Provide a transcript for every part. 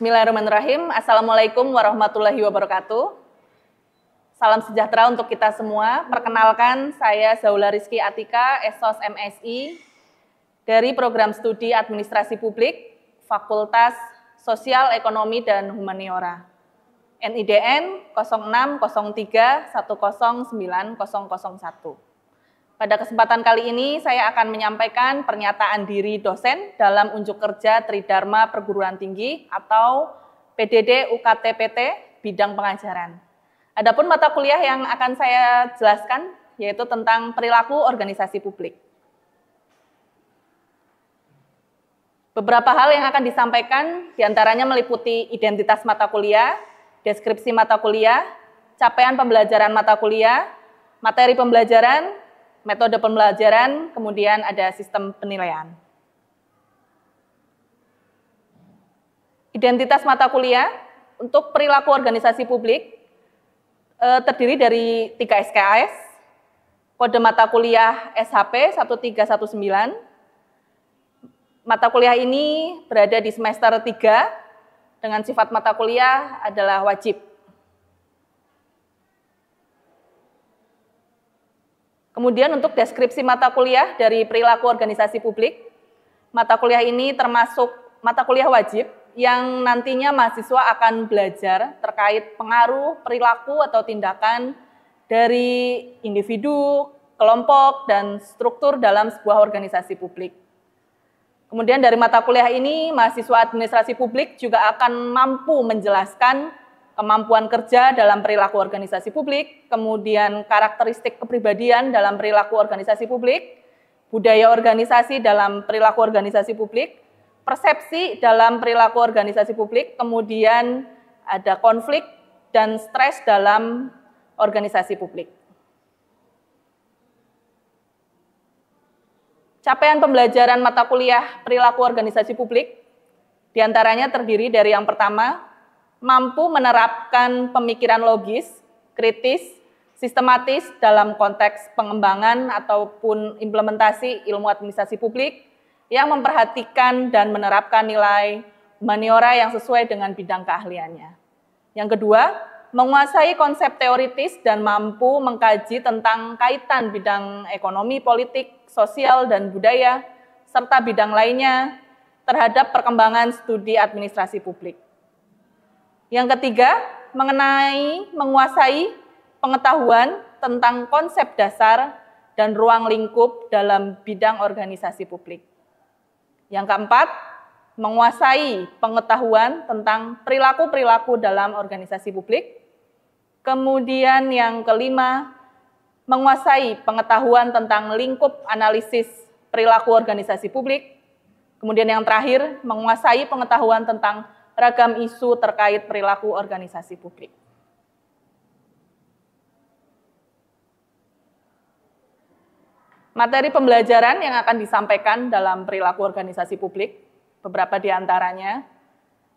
Bismillahirrahmanirrahim. Assalamualaikum warahmatullahi wabarakatuh. Salam sejahtera untuk kita semua. Perkenalkan, saya Zaula Rizky Atika, Esos MSI, dari Program Studi Administrasi Publik, Fakultas Sosial, Ekonomi, dan Humaniora. NIDN 0603109001. Pada kesempatan kali ini, saya akan menyampaikan pernyataan diri dosen dalam unjuk kerja Tridharma Perguruan Tinggi atau PDD UKT-PT bidang pengajaran. Adapun mata kuliah yang akan saya jelaskan yaitu tentang perilaku organisasi publik. Beberapa hal yang akan disampaikan diantaranya meliputi identitas mata kuliah, deskripsi mata kuliah, capaian pembelajaran mata kuliah, materi pembelajaran, metode pembelajaran, kemudian ada sistem penilaian. Identitas mata kuliah untuk perilaku organisasi publik terdiri dari 3 SKS, kode mata kuliah SHP 1319. Mata kuliah ini berada di semester 3 dengan sifat mata kuliah adalah wajib. Kemudian untuk deskripsi mata kuliah dari perilaku organisasi publik, mata kuliah ini termasuk mata kuliah wajib yang nantinya mahasiswa akan belajar terkait pengaruh perilaku atau tindakan dari individu, kelompok, dan struktur dalam sebuah organisasi publik. Kemudian dari mata kuliah ini, mahasiswa administrasi publik juga akan mampu menjelaskan kemampuan kerja dalam perilaku organisasi publik, kemudian karakteristik kepribadian dalam perilaku organisasi publik, budaya organisasi dalam perilaku organisasi publik, persepsi dalam perilaku organisasi publik, kemudian ada konflik dan stres dalam organisasi publik. Capaian pembelajaran mata kuliah perilaku organisasi publik diantaranya terdiri dari yang pertama, mampu menerapkan pemikiran logis, kritis, sistematis dalam konteks pengembangan ataupun implementasi ilmu administrasi publik yang memperhatikan dan menerapkan nilai humaniora yang sesuai dengan bidang keahliannya. Yang kedua, menguasai konsep teoritis dan mampu mengkaji tentang kaitan bidang ekonomi, politik, sosial, dan budaya, serta bidang lainnya terhadap perkembangan studi administrasi publik. Yang ketiga, menguasai pengetahuan tentang konsep dasar dan ruang lingkup dalam bidang organisasi publik. Yang keempat, menguasai pengetahuan tentang perilaku-perilaku dalam organisasi publik. Kemudian yang kelima, menguasai pengetahuan tentang lingkup analisis perilaku organisasi publik. Kemudian yang terakhir, menguasai pengetahuan tentang ragam isu terkait perilaku organisasi publik. Materi pembelajaran yang akan disampaikan dalam perilaku organisasi publik, beberapa di antaranya.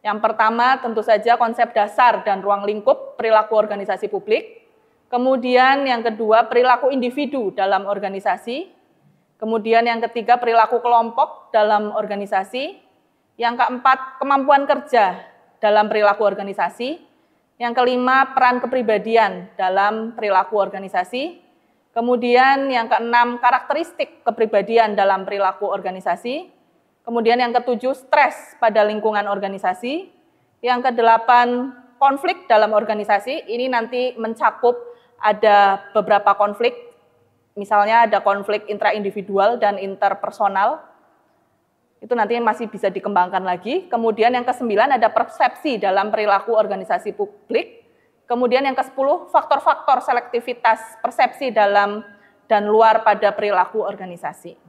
Yang pertama tentu saja konsep dasar dan ruang lingkup perilaku organisasi publik. Kemudian yang kedua perilaku individu dalam organisasi. Kemudian yang ketiga perilaku kelompok dalam organisasi. Yang keempat, kemampuan kerja dalam perilaku organisasi. Yang kelima, peran kepribadian dalam perilaku organisasi. Kemudian yang keenam, karakteristik kepribadian dalam perilaku organisasi. Kemudian yang ketujuh, stres pada lingkungan organisasi. Yang kedelapan, konflik dalam organisasi. Ini nanti mencakup ada beberapa konflik, misalnya ada konflik intraindividual dan interpersonal. Itu nanti masih bisa dikembangkan lagi. Kemudian yang ke-9 ada persepsi dalam perilaku organisasi publik. Kemudian yang ke-10 faktor-faktor selektivitas persepsi dalam dan luar pada perilaku organisasi.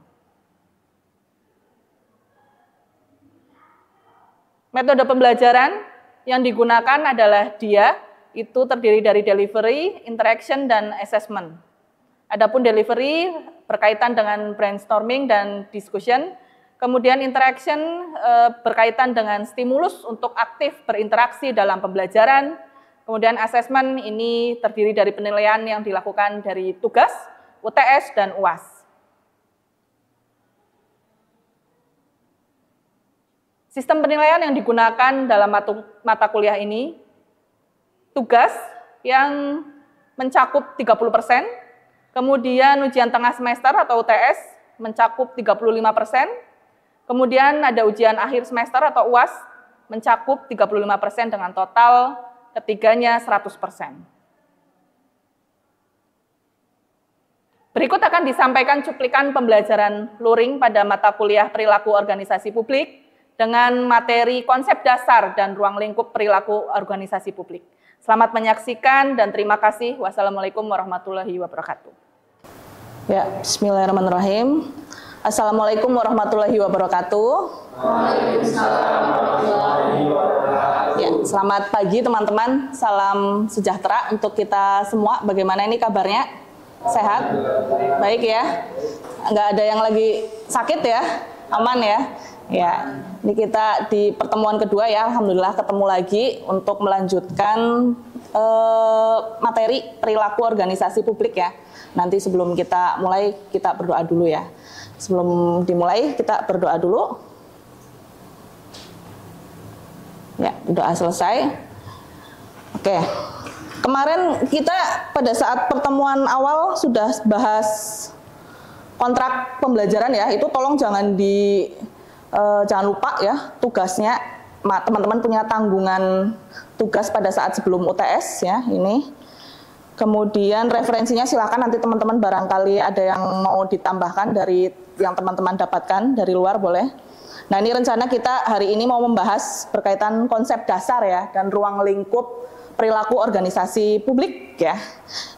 Metode pembelajaran yang digunakan adalah DIA, itu terdiri dari delivery, interaction, dan assessment. Adapun delivery berkaitan dengan brainstorming dan discussion. Kemudian interaction berkaitan dengan stimulus untuk aktif berinteraksi dalam pembelajaran. Kemudian assessment ini terdiri dari penilaian yang dilakukan dari tugas, UTS, dan UAS. Sistem penilaian yang digunakan dalam mata kuliah ini, tugas yang mencakup 30%, kemudian ujian tengah semester atau UTS mencakup 35%, kemudian ada ujian akhir semester atau UAS mencakup 35% dengan total ketiganya 100%. Berikut akan disampaikan cuplikan pembelajaran luring pada mata kuliah perilaku organisasi publik dengan materi konsep dasar dan ruang lingkup perilaku organisasi publik. Selamat menyaksikan dan terima kasih. Wassalamualaikum warahmatullahi wabarakatuh. Ya, bismillahirrahmanirrahim. Assalamualaikum warahmatullahi wabarakatuh. Waalaikumsalam warahmatullahi wabarakatuh. Ya, selamat pagi teman-teman. Salam sejahtera untuk kita semua. Bagaimana ini kabarnya? Sehat? Baik ya? Nggak ada yang lagi sakit ya? Aman ya? Ya, ini kita di pertemuan kedua ya, alhamdulillah ketemu lagi untuk melanjutkan materi perilaku organisasi publik ya. Nanti sebelum kita mulai, kita berdoa dulu ya. Sebelum dimulai, kita berdoa dulu. Ya, doa selesai. Oke. Kemarin kita pada saat pertemuan awal sudah bahas kontrak pembelajaran ya, itu tolong jangan lupa ya tugasnya, teman-teman punya tanggungan tugas pada saat sebelum UTS ya ini. Kemudian referensinya silakan nanti teman-teman barangkali ada yang mau ditambahkan dari yang teman-teman dapatkan dari luar boleh. Nah ini rencana kita hari ini mau membahas berkaitan konsep dasar ya dan ruang lingkup perilaku organisasi publik ya.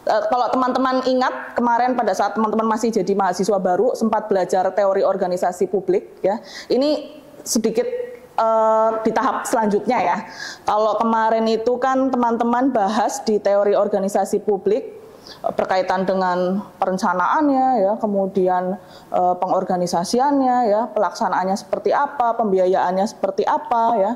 Kalau teman-teman ingat kemarin pada saat teman-teman masih jadi mahasiswa baru sempat belajar teori organisasi publik ya. Ini sedikit di tahap selanjutnya ya. Kalau kemarin itu kan teman-teman bahas di teori organisasi publik berkaitan dengan perencanaannya ya, kemudian pengorganisasiannya ya, pelaksanaannya seperti apa, pembiayaannya seperti apa ya.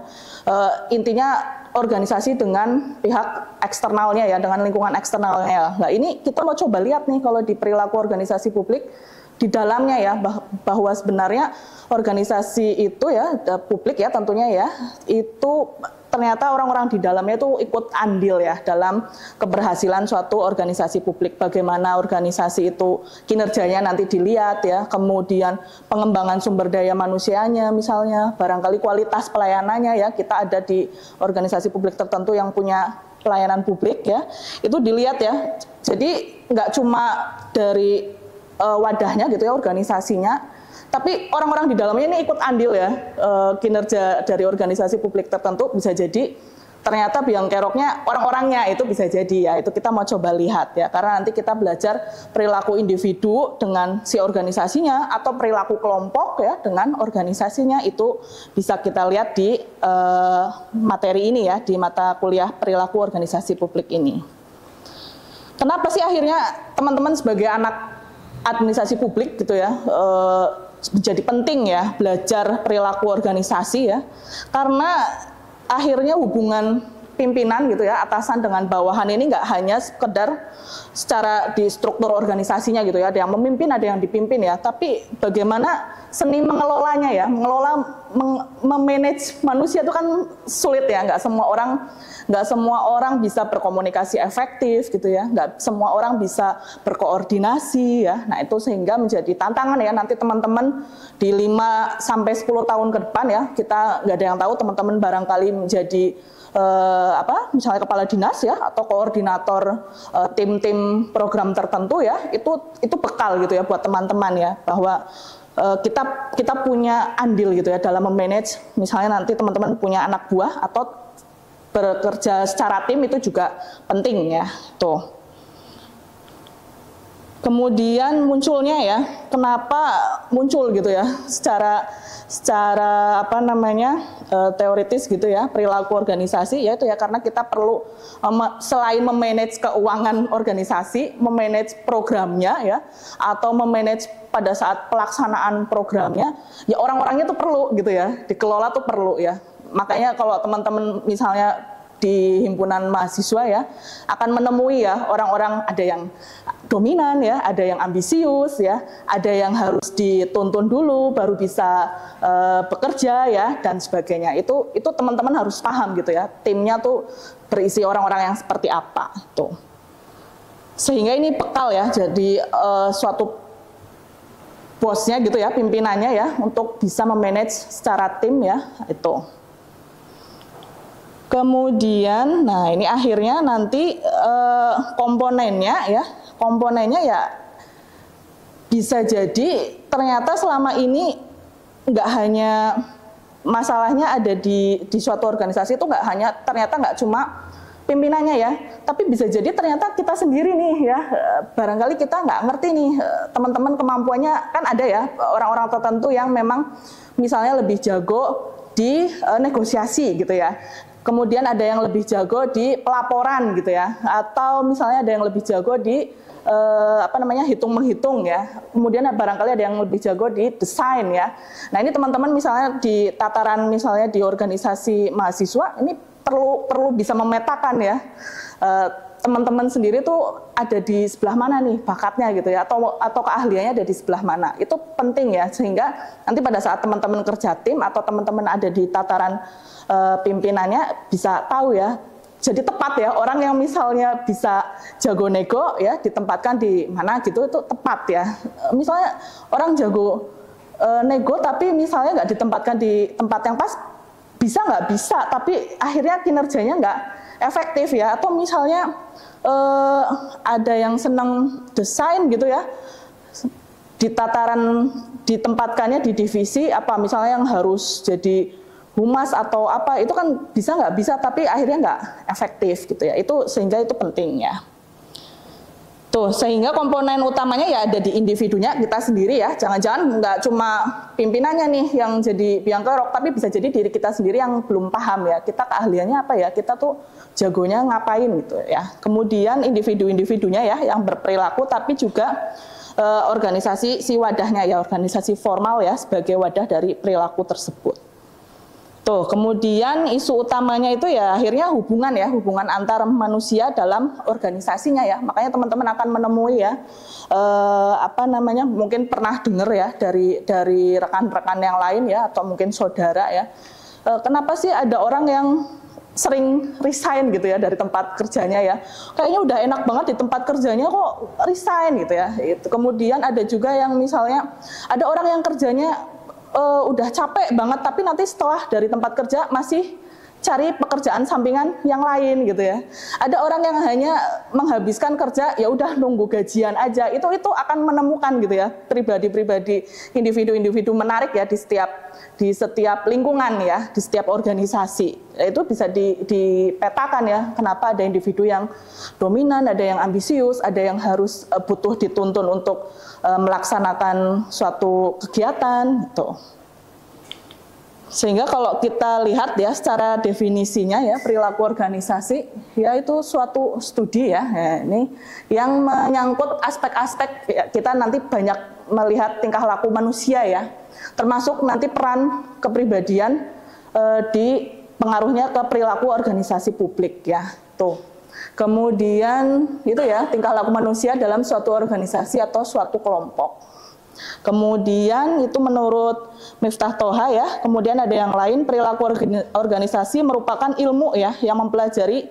Intinya organisasi dengan pihak eksternalnya ya, dengan lingkungan eksternalnya. Nah ini kita mau coba lihat nih kalau di perilaku organisasi publik di dalamnya ya, bahwa sebenarnya organisasi itu ya, publik ya tentunya ya, itu ternyata orang-orang di dalamnya itu ikut andil ya dalam keberhasilan suatu organisasi publik. Bagaimana organisasi itu kinerjanya nanti dilihat ya, kemudian pengembangan sumber daya manusianya misalnya, barangkali kualitas pelayanannya ya, kita ada di organisasi publik tertentu yang punya pelayanan publik ya, itu dilihat ya. Jadi nggak cuma dari wadahnya gitu ya, organisasinya, tapi orang-orang di dalamnya ini ikut andil ya, kinerja dari organisasi publik tertentu bisa jadi ternyata biang keroknya orang-orangnya itu bisa jadi ya, itu kita mau coba lihat ya, karena nanti kita belajar perilaku individu dengan si organisasinya atau perilaku kelompok ya dengan organisasinya, itu bisa kita lihat di materi ini ya, di mata kuliah perilaku organisasi publik ini. Kenapa sih akhirnya teman-teman sebagai anak administrasi publik gitu ya, menjadi penting ya belajar perilaku organisasi ya, karena akhirnya hubungan pimpinan gitu ya, atasan dengan bawahan ini nggak hanya sekedar secara di struktur organisasinya gitu ya, ada yang memimpin, ada yang dipimpin ya, tapi bagaimana seni mengelolanya ya, memanage manusia itu kan sulit ya, nggak semua orang bisa berkomunikasi efektif gitu ya, nggak semua orang bisa berkoordinasi ya. Nah itu sehingga menjadi tantangan ya, nanti teman-teman di 5-10 tahun ke depan ya, kita nggak ada yang tahu, teman-teman barangkali menjadi misalnya kepala dinas ya, atau koordinator tim-tim program tertentu ya, itu bekal gitu ya buat teman-teman ya, bahwa kita punya andil gitu ya dalam memanage, misalnya nanti teman-teman punya anak buah atau bekerja secara tim, itu juga penting ya tuh. Kemudian munculnya ya, kenapa muncul gitu ya secara teoritis gitu ya perilaku organisasi, yaitu ya karena kita perlu selain memanage keuangan organisasi, memanage programnya ya, atau memanage pada saat pelaksanaan programnya ya, orang-orangnya tuh perlu gitu ya, dikelola tuh perlu ya. Makanya kalau teman-teman misalnya di himpunan mahasiswa ya akan menemui ya orang-orang, ada yang dominan ya, ada yang ambisius ya, ada yang harus dituntun dulu baru bisa bekerja ya dan sebagainya. Itu teman-teman harus paham gitu ya. Timnya tuh berisi orang-orang yang seperti apa tuh. Sehingga ini bekal ya, jadi suatu bosnya gitu ya, pimpinannya ya, untuk bisa memanage secara tim ya itu. Kemudian, nah ini akhirnya nanti komponennya ya bisa jadi ternyata selama ini nggak hanya masalahnya ada di suatu organisasi itu ternyata nggak cuma pimpinannya ya, tapi bisa jadi ternyata kita sendiri nih ya, barangkali kita nggak ngerti nih teman-teman kemampuannya, kan ada ya orang-orang tertentu yang memang misalnya lebih jago di negosiasi gitu ya. Kemudian ada yang lebih jago di pelaporan gitu ya, atau misalnya ada yang lebih jago di hitung-menghitung ya. Kemudian barangkali ada yang lebih jago di desain ya. Nah ini teman-teman misalnya di tataran misalnya di organisasi mahasiswa ini perlu bisa memetakan ya. Teman-teman sendiri tuh ada di sebelah mana nih bakatnya gitu ya, atau keahliannya ada di sebelah mana. Itu penting ya, sehingga nanti pada saat teman-teman kerja tim atau teman-teman ada di tataran pimpinannya bisa tahu ya. Jadi tepat ya, orang yang misalnya bisa jago nego ya ditempatkan di mana gitu, itu tepat ya. Misalnya orang jago nego tapi misalnya nggak ditempatkan di tempat yang pas, bisa nggak bisa, tapi akhirnya kinerjanya nggak efektif ya. Atau misalnya ada yang senang desain gitu ya, di tataran ditempatkannya di divisi apa misalnya yang harus jadi humas atau apa, itu kan bisa nggak bisa, tapi akhirnya nggak efektif gitu ya. Itu sehingga itu penting ya. Tuh, sehingga komponen utamanya ya ada di individunya kita sendiri ya. Jangan-jangan nggak cuma pimpinannya nih yang jadi biang kerok, tapi bisa jadi diri kita sendiri yang belum paham ya. Kita keahliannya apa ya, kita tuh jagonya ngapain gitu ya. Kemudian individu-individunya ya yang berperilaku, tapi juga organisasi si wadahnya ya, organisasi formal ya sebagai wadah dari perilaku tersebut. Tuh, kemudian isu utamanya itu ya akhirnya hubungan antar manusia dalam organisasinya ya. Makanya teman-teman akan menemui ya mungkin pernah dengar ya dari rekan-rekan yang lain ya, atau mungkin saudara ya. Kenapa sih ada orang yang sering resign gitu ya dari tempat kerjanya ya? Kayaknya udah enak banget di tempat kerjanya kok resign gitu ya. Kemudian ada juga yang misalnya ada orang yang kerjanya udah capek banget, tapi nanti setelah dari tempat kerja masih cari pekerjaan sampingan yang lain gitu ya. Ada orang yang hanya menghabiskan kerja ya udah nunggu gajian aja. Itu akan menemukan gitu ya pribadi-pribadi, individu-individu menarik ya di setiap lingkungan ya, di setiap organisasi. Itu bisa dipetakan ya, kenapa ada individu yang dominan, ada yang ambisius, ada yang harus butuh dituntun untuk melaksanakan suatu kegiatan gitu. Sehingga kalau kita lihat ya secara definisinya ya, perilaku organisasi ya itu suatu studi ya, ini yang menyangkut aspek-aspek ya, kita nanti banyak melihat tingkah laku manusia ya, termasuk nanti peran kepribadian di pengaruhnya ke perilaku organisasi publik ya tuh. Kemudian itu ya tingkah laku manusia dalam suatu organisasi atau suatu kelompok. Kemudian itu menurut Miftah Toha ya. Kemudian ada yang lain, perilaku organisasi merupakan ilmu ya yang mempelajari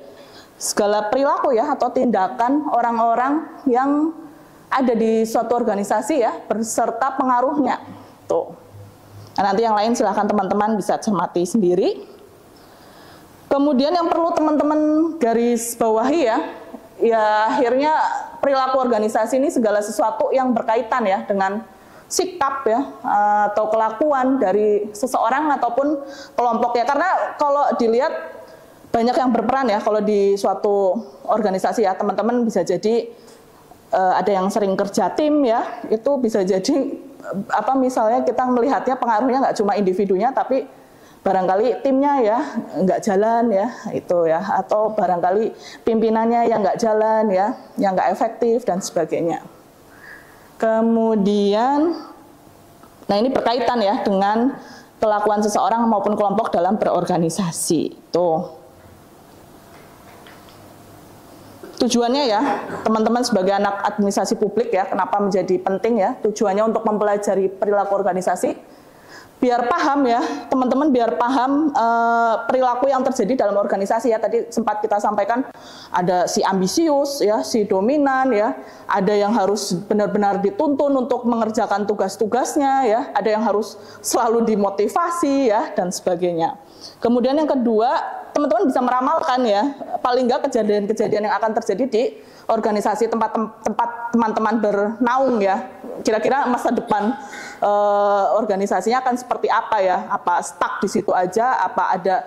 segala perilaku ya atau tindakan orang-orang yang ada di suatu organisasi ya beserta pengaruhnya. Tuh. Nah, nanti yang lain silahkan teman-teman bisa cermati sendiri. Kemudian yang perlu teman-teman garis bawahi ya akhirnya perilaku organisasi ini segala sesuatu yang berkaitan ya dengan sikap ya atau kelakuan dari seseorang ataupun kelompok ya. Karena kalau dilihat banyak yang berperan ya kalau di suatu organisasi ya, teman-teman bisa jadi ada yang sering kerja tim ya, itu bisa jadi misalnya kita melihatnya pengaruhnya nggak cuma individunya tapi barangkali timnya ya nggak jalan ya itu ya, atau barangkali pimpinannya yang nggak jalan ya, yang nggak efektif dan sebagainya. Kemudian, nah ini berkaitan ya dengan kelakuan seseorang maupun kelompok dalam berorganisasi. Tuh. tujuannya ya, teman-teman sebagai anak administrasi publik ya, kenapa menjadi penting ya, tujuannya untuk mempelajari perilaku organisasi, biar paham ya, teman-teman biar paham perilaku yang terjadi dalam organisasi ya. Tadi sempat kita sampaikan ada si ambisius ya, si dominan ya, ada yang harus benar-benar dituntun untuk mengerjakan tugas-tugasnya ya, ada yang harus selalu dimotivasi ya, dan sebagainya. Kemudian yang kedua, teman-teman bisa meramalkan ya, paling nggak kejadian-kejadian yang akan terjadi di organisasi tempat teman-teman bernaung ya. Kira-kira masa depan organisasinya akan seperti apa ya? Apa stuck di situ aja? Apa ada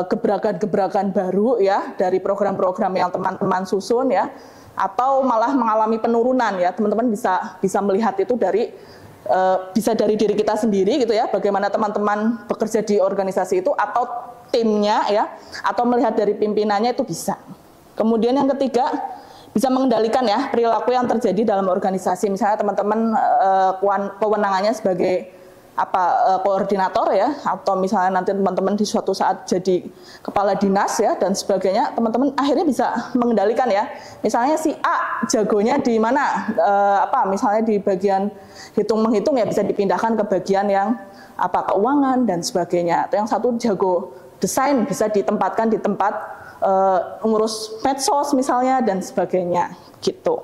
gebrakan-gebrakan baru ya dari program-program yang teman-teman susun ya? Atau malah mengalami penurunan ya? Teman-teman bisa melihat itu dari bisa dari diri kita sendiri gitu ya, bagaimana teman-teman bekerja di organisasi itu, atau timnya ya, atau melihat dari pimpinannya itu bisa. Kemudian yang ketiga, bisa mengendalikan ya perilaku yang terjadi dalam organisasi. Misalnya teman-teman kewenangannya sebagai koordinator ya, atau misalnya nanti teman-teman di suatu saat jadi kepala dinas ya dan sebagainya, teman-teman akhirnya bisa mengendalikan ya. Misalnya si A jagonya di mana, misalnya di bagian hitung-menghitung ya, bisa dipindahkan ke bagian yang keuangan dan sebagainya. Atau yang satu jago desain, bisa ditempatkan di tempat ngurus medsos misalnya dan sebagainya gitu.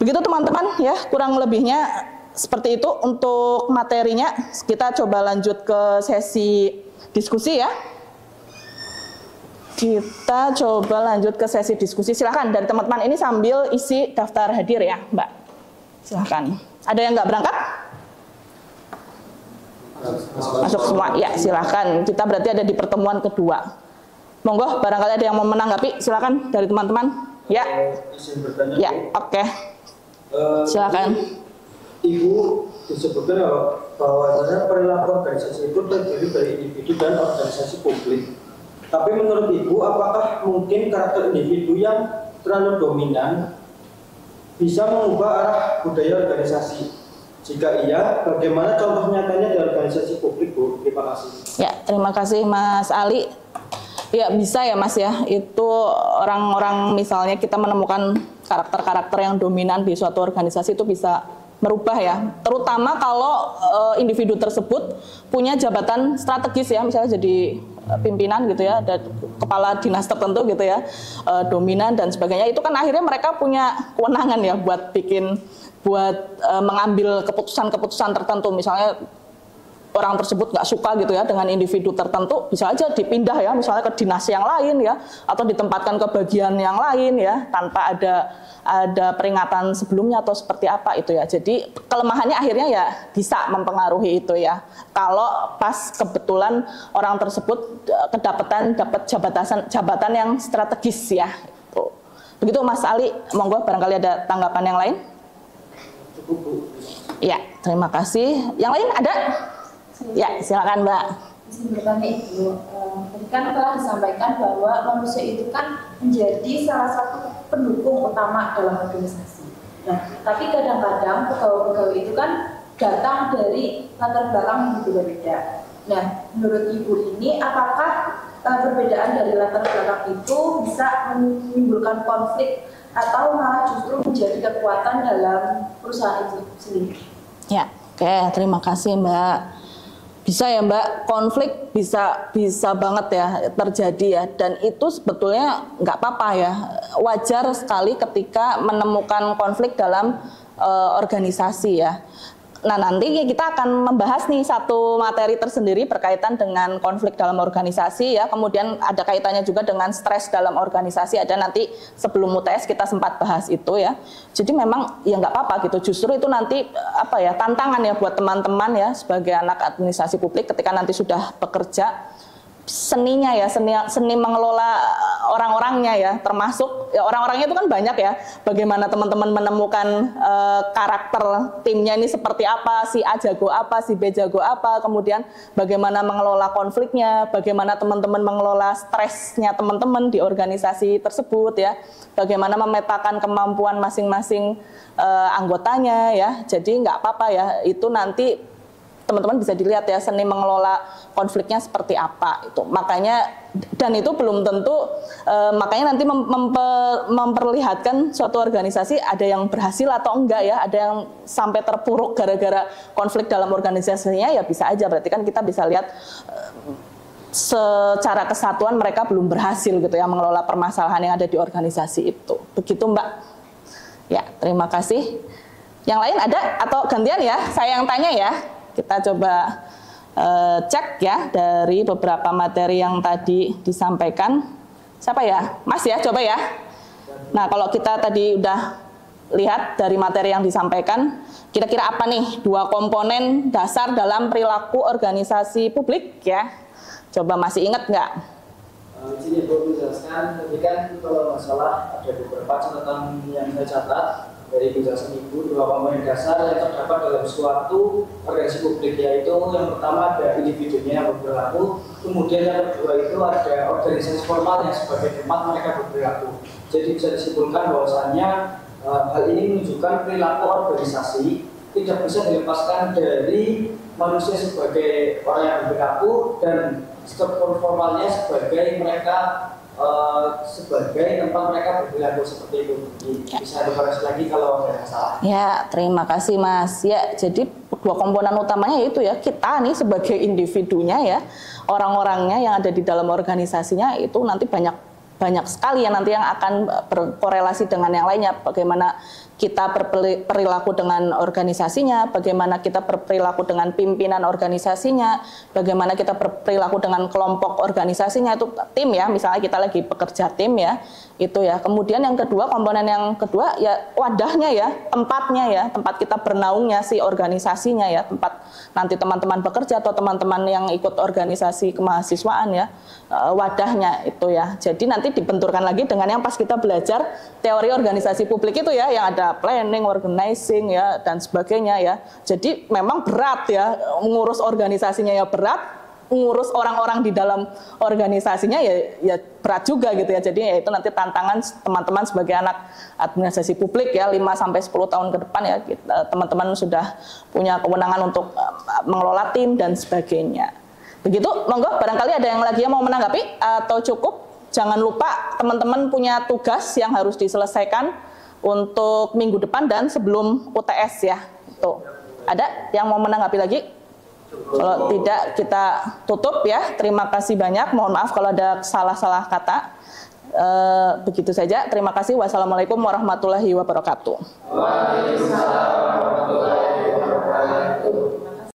Begitu teman-teman ya, kurang lebihnya seperti itu untuk materinya. Kita coba lanjut ke sesi diskusi ya. Kita coba lanjut ke sesi diskusi. Silahkan dari teman-teman ini sambil isi daftar hadir ya, Mbak. Silahkan. Ada yang nggak berangkat? Masuk semua? Ya, silahkan. Kita berarti ada di pertemuan kedua. Monggo, barangkali ada yang mau menanggapi. Silahkan dari teman-teman. Ya, ya, oke. Silahkan. Ibu disebutkan bahwa perilaku organisasi itu terdiri dari individu dan organisasi publik. Tapi menurut Ibu, apakah mungkin karakter individu yang terlalu dominan bisa mengubah arah budaya organisasi? Jika iya, bagaimana contoh nyatanya di organisasi publik, Bu? Terima kasih. Ya, terima kasih Mas Ali. Ya, bisa ya Mas ya. Itu orang-orang, misalnya kita menemukan karakter-karakter yang dominan di suatu organisasi itu bisa merubah ya, terutama kalau individu tersebut punya jabatan strategis ya, misalnya jadi pimpinan gitu ya, dan kepala dinas tertentu gitu ya, dominan dan sebagainya. Itu kan akhirnya mereka punya kewenangan ya buat mengambil keputusan-keputusan tertentu. Misalnya orang tersebut nggak suka gitu ya dengan individu tertentu, bisa aja dipindah ya, misalnya ke dinas yang lain ya, atau ditempatkan ke bagian yang lain ya, tanpa ada peringatan sebelumnya atau seperti apa itu ya. Jadi kelemahannya akhirnya ya bisa mempengaruhi itu ya. Kalau pas kebetulan orang tersebut dapat jabatan yang strategis ya. Begitu Mas Ali, monggo barangkali ada tanggapan yang lain. Ya, terima kasih. Yang lain ada? Ya, silakan Mbak. Bertanya Ibu, tadi kan telah disampaikan bahwa manusia itu kan menjadi salah satu pendukung utama dalam organisasi. Nah, tapi kadang-kadang pegawai-pegawai itu kan datang dari latar belakang yang berbeda. Nah, menurut Ibu ini, apakah perbedaan dari latar belakang itu bisa menimbulkan konflik atau malah justru menjadi kekuatan dalam perusahaan itu sendiri? Ya, oke, terima kasih Mbak. Bisa ya Mbak, konflik bisa banget ya terjadi ya, dan itu sebetulnya nggak apa-apa ya, wajar sekali ketika menemukan konflik dalam organisasi ya. Nah, nanti kita akan membahas nih satu materi tersendiri berkaitan dengan konflik dalam organisasi ya, kemudian ada kaitannya juga dengan stres dalam organisasi, ada nanti sebelum UTS kita sempat bahas itu ya. Jadi memang ya nggak apa-apa gitu, justru itu nanti tantangan ya buat teman-teman ya sebagai anak administrasi publik ketika nanti sudah bekerja, seninya ya, seni mengelola orang-orangnya ya, termasuk ya orang-orangnya itu kan banyak ya, bagaimana teman-teman menemukan karakter timnya ini seperti apa, si A jago apa, si B jago apa, kemudian bagaimana mengelola konfliknya, bagaimana teman-teman mengelola stresnya teman-teman di organisasi tersebut ya, bagaimana memetakan kemampuan masing-masing anggotanya ya. Jadi nggak apa-apa ya, itu nanti teman-teman bisa dilihat ya seni mengelola konfliknya seperti apa itu. Makanya dan itu belum tentu makanya nanti memperlihatkan suatu organisasi ada yang berhasil atau enggak ya, ada yang sampai terpuruk gara-gara konflik dalam organisasinya ya bisa aja, berarti kan kita bisa lihat secara kesatuan mereka belum berhasil gitu ya mengelola permasalahan yang ada di organisasi itu. Begitu Mbak. Ya, terima kasih. Yang lain ada atau gantian ya? Saya yang tanya ya. Kita coba cek ya dari beberapa materi yang tadi disampaikan. Siapa ya? Mas ya, coba ya. Nah, kalau kita tadi udah lihat dari materi yang disampaikan, kira-kira apa nih 2 komponen dasar dalam perilaku organisasi publik ya? Coba masih ingat nggak? Di sini Ibu menjelaskan, tapi kan kalau masalah ada beberapa catatan yang saya catat dari penjelasan Ibu, 2 komponen dasar yang terdapat dalam suatu organisasi publik, yaitu yang pertama ada individunya yang berperilaku, kemudian yang kedua itu ada organisasi formal yang sebagai tempat mereka berperilaku. Jadi bisa disimpulkan bahwasannya hal ini menunjukkan perilaku organisasi tidak bisa dilepaskan dari manusia sebagai orang yang berperilaku dan struktur formalnya sebagai mereka sebagai tempat mereka berperilaku seperti itu. Bisa dikoreksi lagi kalau ada masalah. Ya, terima kasih Mas. Ya, jadi 2 komponen utamanya yaitu ya kita nih sebagai individunya ya, orang-orangnya yang ada di dalam organisasinya itu nanti banyak sekali ya nanti yang akan berkorelasi dengan yang lainnya. Bagaimana kita berperilaku dengan organisasinya, bagaimana kita berperilaku dengan pimpinan organisasinya, bagaimana kita berperilaku dengan kelompok organisasinya, itu tim ya, misalnya kita lagi bekerja tim ya, itu ya. Kemudian yang kedua, komponen yang kedua ya wadahnya ya, tempatnya ya, tempat kita bernaungnya si organisasinya ya, tempat nanti teman-teman bekerja atau teman-teman yang ikut organisasi kemahasiswaan ya, wadahnya itu ya. Jadi nanti dibenturkan lagi dengan yang pas kita belajar teori organisasi publik itu ya, yang ada planning, organizing ya dan sebagainya ya. Jadi memang berat ya, mengurus organisasinya ya berat, mengurus orang-orang di dalam organisasinya ya berat juga gitu ya. Jadi ya itu nanti tantangan teman-teman sebagai anak administrasi publik ya, 5-10 tahun ke depan ya, teman-teman sudah punya kewenangan untuk mengelola tim dan sebagainya. Begitu, monggo barangkali ada yang lagi yang mau menanggapi atau cukup. Jangan lupa teman-teman punya tugas yang harus diselesaikan untuk minggu depan dan sebelum UTS ya. Tuh. Ada yang mau menanggapi lagi? Kalau tidak kita tutup ya. Terima kasih banyak. Mohon maaf kalau ada salah-salah kata. Begitu saja. Terima kasih. Wassalamualaikum warahmatullahi wabarakatuh. Waalaikumsalam.